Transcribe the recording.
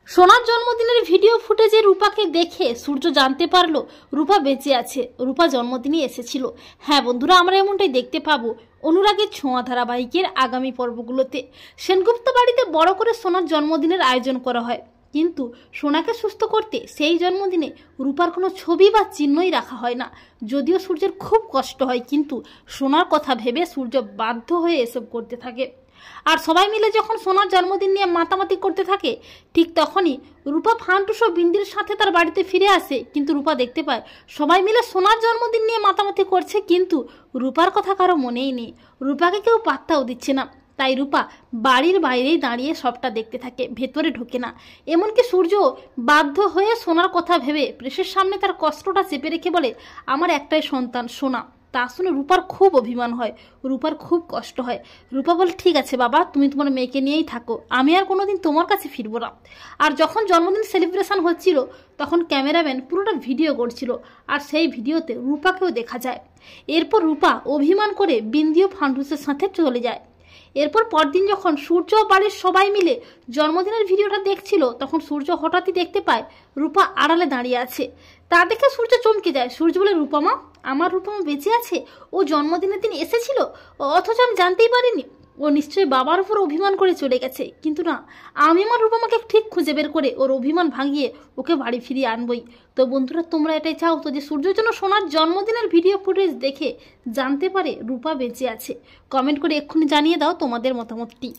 সোনার জন্মদিনের ভিডিও ফুটেজে রূপাকে দেখে সূর্য জানতে পারলো রূপা বেঁচে আছে, রূপা জন্মদিনে এসেছিল। হ্যাঁ বন্ধুরা, আমরা এমনটাই দেখতে পাবো অনুরাগের ছোঁয়া ধারাবাহিকের আগামী পর্বগুলোতে। সেনগুপ্ত বাড়িতে বড় করে সোনার জন্মদিনের আয়োজন করা হয়, কিন্তু সোনাকে সুস্থ করতে সেই জন্মদিনে রূপার কোনো ছবি বা চিহ্নই রাখা হয় না। যদিও সূর্যের খুব কষ্ট হয়, কিন্তু সোনার কথা ভেবে সূর্য বাধ্য হয়ে এসব করতে থাকে। আর সবাই মিলে যখন সোনার জন্মদিন নিয়ে মাতামাতি করতে থাকে, ঠিক তখনই রূপা ফান্টুস ও বিন্দির সাথে তার বাড়িতে ফিরে আসে। কিন্তু রূপা দেখতে পায় সবাই মিলে সোনার জন্মদিন নিয়ে মাতামাতি করছে, কিন্তু রূপার কথা কারো মনেই নেই। রূপাকে কেউ পাত্তাও দিচ্ছে না। তাই রূপা বাড়ির বাইরেই দাঁড়িয়ে সবটা দেখতে থাকে, ভেতরে ঢোকে না। এমনকি সূর্য বাধ্য হয়ে সোনার কথা ভেবে প্রেসের সামনে তার কষ্টটা চেপে রেখে বলে, আমার একটাই সন্তান সোনা। তা শুনে রূপার খুব অভিমান হয়, রূপার খুব কষ্ট হয়। রূপা বলে, ঠিক আছে বাবা, তুমি তোমার মেয়েকে নিয়েই থাকো, আমি আর কোনোদিন তোমার কাছে ফিরবো না। আর যখন জন্মদিন সেলিব্রেশন হচ্ছিল, তখন ক্যামেরাম্যান পুরোটা ভিডিও করছিল, আর সেই ভিডিওতে রূপাকেও দেখা যায়। এরপর রূপা অভিমান করে বিন্দি ও ফান্টুসের সাথে চলে যায়। এরপর পরদিন যখন সূর্য বাড়ির সবাই মিলে জন্মদিনের ভিডিওটা দেখছিল, তখন সূর্য হঠাৎই দেখতে পায় রূপা আড়ালে দাঁড়িয়ে আছে। তা দেখে সূর্য চমকে যায়। সূর্য বলে, রূপমা, আমার রূপমা বেঁচে আছে? ও জন্মদিনের দিন এসেছিল, অথচ আমি জানতেই পারিনি। ও নিশ্চয়ই বাবার উপর অভিমান করে চলে গেছে। কিন্তু না, আমি আমার রূপমাকে ঠিক খুঁজে বের করে ওর অভিমান ভাঙিয়ে ওকে বাড়ি ফিরিয়ে আনবই। তো বন্ধুরা, তোমরা এটাই চাও তো যে সূর্যের জন্য সোনার জন্মদিনের ভিডিও ফুটেজ দেখে জানতে পারে রূপা বেঁচে আছে? কমেন্ট করে এক্ষুনি জানিয়ে দাও তোমাদের মতামতটি।